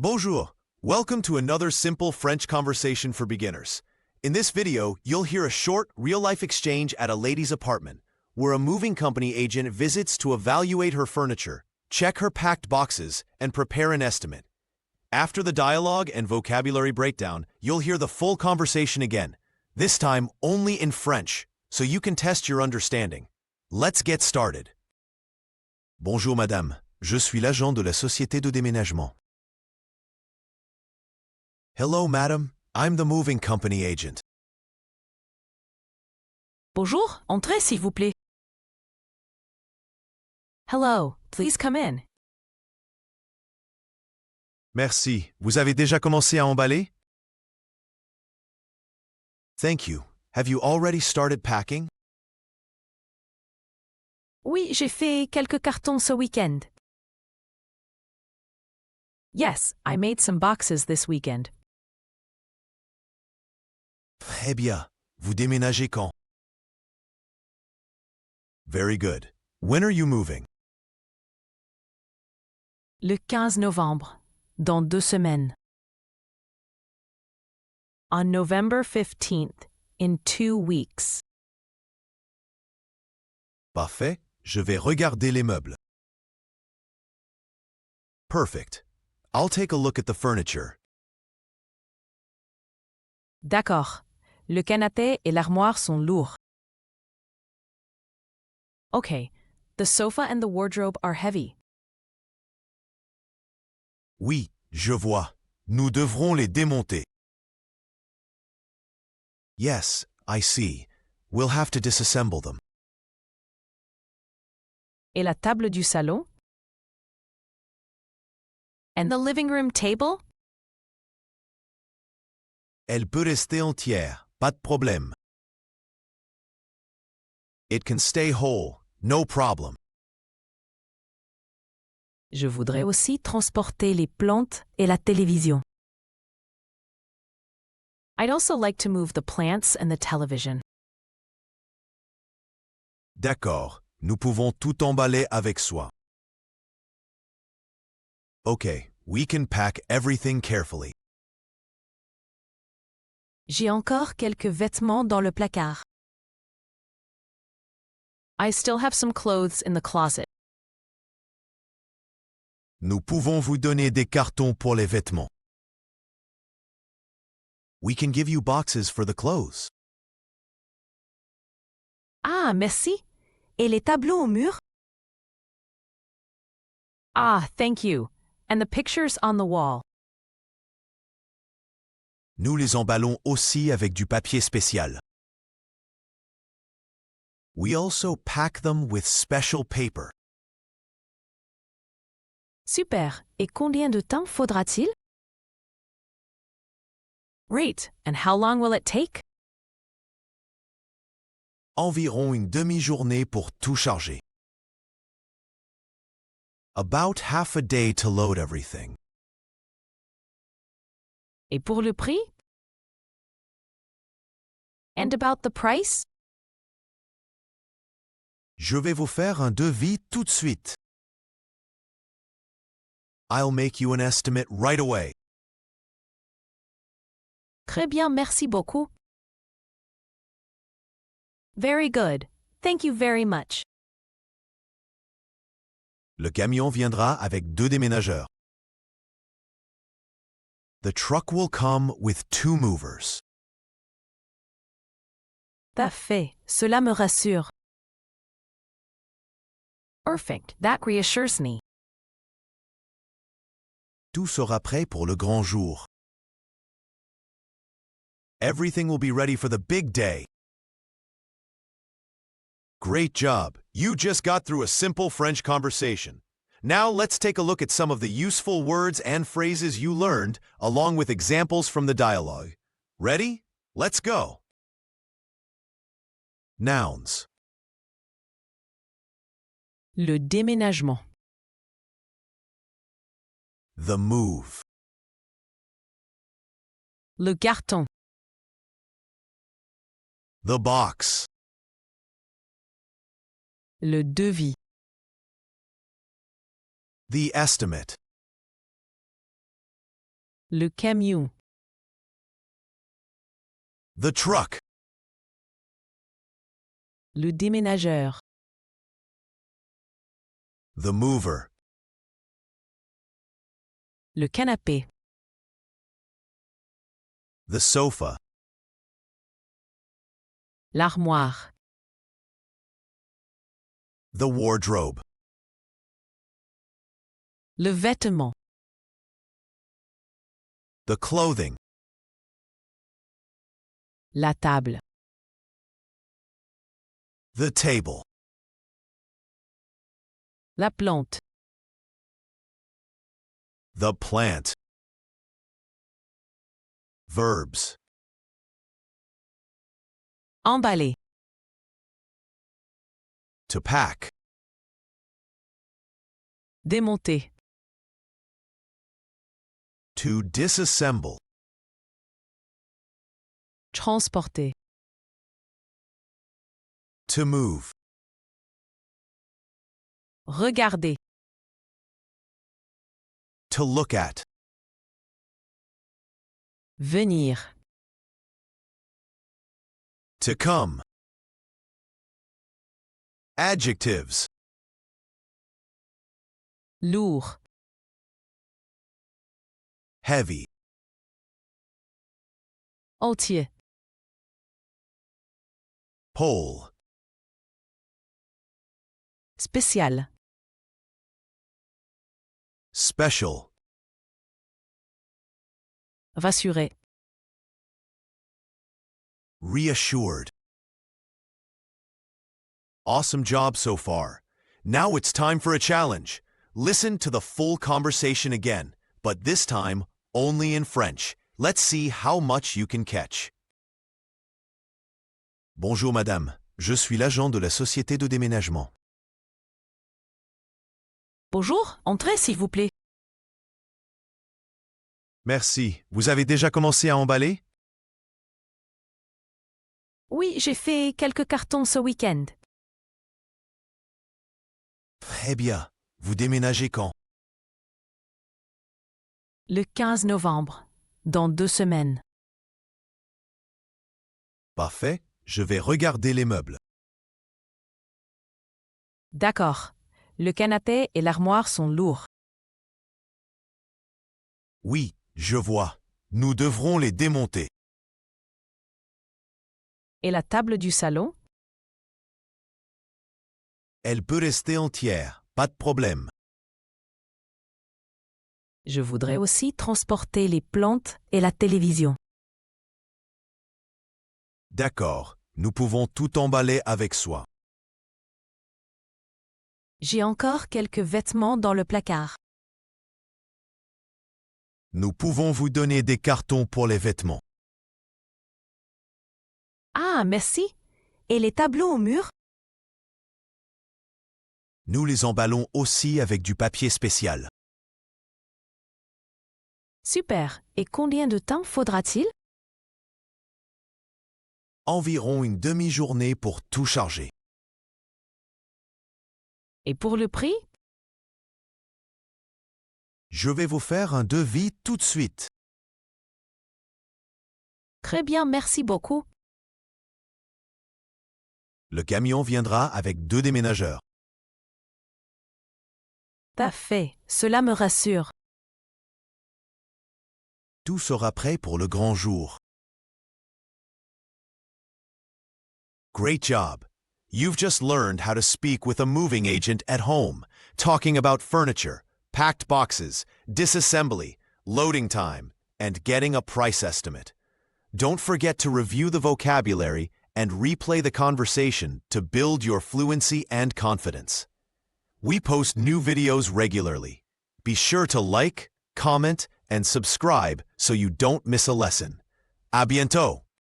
Bonjour. Welcome to another simple French conversation for beginners. In this video, you'll hear a short, real-life exchange at a lady's apartment, where a moving company agent visits to evaluate her furniture, check her packed boxes, and prepare an estimate. After the dialogue and vocabulary breakdown, you'll hear the full conversation again, this time only in French, so you can test your understanding. Let's get started. Bonjour madame, je suis l'agent de la société de déménagement. Hello, madam. I'm the moving company agent. Bonjour, entrez s'il vous plaît. Hello, please come in. Merci. Vous avez déjà commencé à emballer? Thank you. Have you already started packing? Oui, j'ai fait quelques cartons ce week-end. Yes, I made some boxes this weekend. Eh bien, vous déménagez quand? Very good. When are you moving? Le 15 novembre, dans 2 semaines. On November 15th, in 2 weeks. Parfait. Je vais regarder les meubles. Perfect. I'll take a look at the furniture. D'accord. Le canapé et l'armoire sont lourds. Okay. The sofa and the wardrobe are heavy. Oui, je vois. Nous devrons les démonter. Yes, I see. We'll have to disassemble them. Et la table du salon? And the living room table? Elle peut rester entière, pas de problème. It can stay whole, no problem. Je voudrais aussi transporter les plantes et la télévision. I'd also like to move the plants and the television. D'accord, nous pouvons tout emballer avec soi. Okay, we can pack everything carefully. J'ai encore quelques vêtements dans le placard. I still have some clothes in the closet. Nous pouvons vous donner des cartons pour les vêtements. We can give you boxes for the clothes. Ah, merci. Et les tableaux au mur? Ah, thank you. And the pictures on the wall. Nous les emballons aussi avec du papier spécial. We also pack them with special paper. Super. Et combien de temps faudra-t-il? Great. And how long will it take? Environ une demi-journée pour tout charger. About half a day to load everything. Et pour le prix? And about the price? Je vais vous faire un devis tout de suite. I'll make you an estimate right away. Très bien, merci beaucoup. Very good. Thank you very much. Le camion viendra avec 2 déménageurs. The truck will come with 2 movers. Parfait. Cela me rassure. Perfect. That reassures me. Tout sera prêt pour le grand jour. Everything will be ready for the big day. Great job. You just got through a simple French conversation. Now let's take a look at some of the useful words and phrases you learned, along with examples from the dialogue. Ready? Let's go. Nouns. Le déménagement. The move. Le carton. The box. Le devis. The estimate. Le camion. The truck. Le déménageur. The mover. Le canapé. The sofa. L'armoire. The wardrobe. Le vêtement. The clothing. La table. The table. La plante. The plant. Verbs. Emballer. To pack. Démonter. To disassemble. Transporter. To move. Regarder. To look at. Venir. To come. Adjectives. Lourd. Heavy. Entier. Whole. Spécial. Special. Rassurer. Reassured. Awesome job so far. Now it's time for a challenge. Listen to the full conversation again, but this time only in French. Let's see how much you can catch. Bonjour madame, je suis l'agent de la société de déménagement. Bonjour, entrez s'il vous plaît. Merci. Vous avez déjà commencé à emballer? Oui, j'ai fait quelques cartons ce week-end. Très bien. Vous déménagez quand? Le 15 novembre, dans 2 semaines. Parfait. Je vais regarder les meubles. D'accord. Le canapé et l'armoire sont lourds. Oui, je vois. Nous devrons les démonter. Et la table du salon? Elle peut rester entière, pas de problème. Je voudrais aussi transporter les plantes et la télévision. D'accord, nous pouvons tout emballer avec soi. J'ai encore quelques vêtements dans le placard. Nous pouvons vous donner des cartons pour les vêtements. Ah, merci. Et les tableaux au mur? Nous les emballons aussi avec du papier spécial. Super. Et combien de temps faudra-t-il? Environ une demi-journée pour tout charger. Et pour le prix? Je vais vous faire un devis tout de suite. Très bien, merci beaucoup. Le camion viendra avec 2 déménageurs. Parfait. Cela me rassure. Tout sera prêt pour le grand jour. Great job! You've just learned how to speak with a moving agent at home, talking about furniture, packed boxes, disassembly, loading time, and getting a price estimate. Don't forget to review the vocabulary and replay the conversation to build your fluency and confidence. We post new videos regularly. Be sure to like, comment, and subscribe so you don't miss a lesson. À bientôt!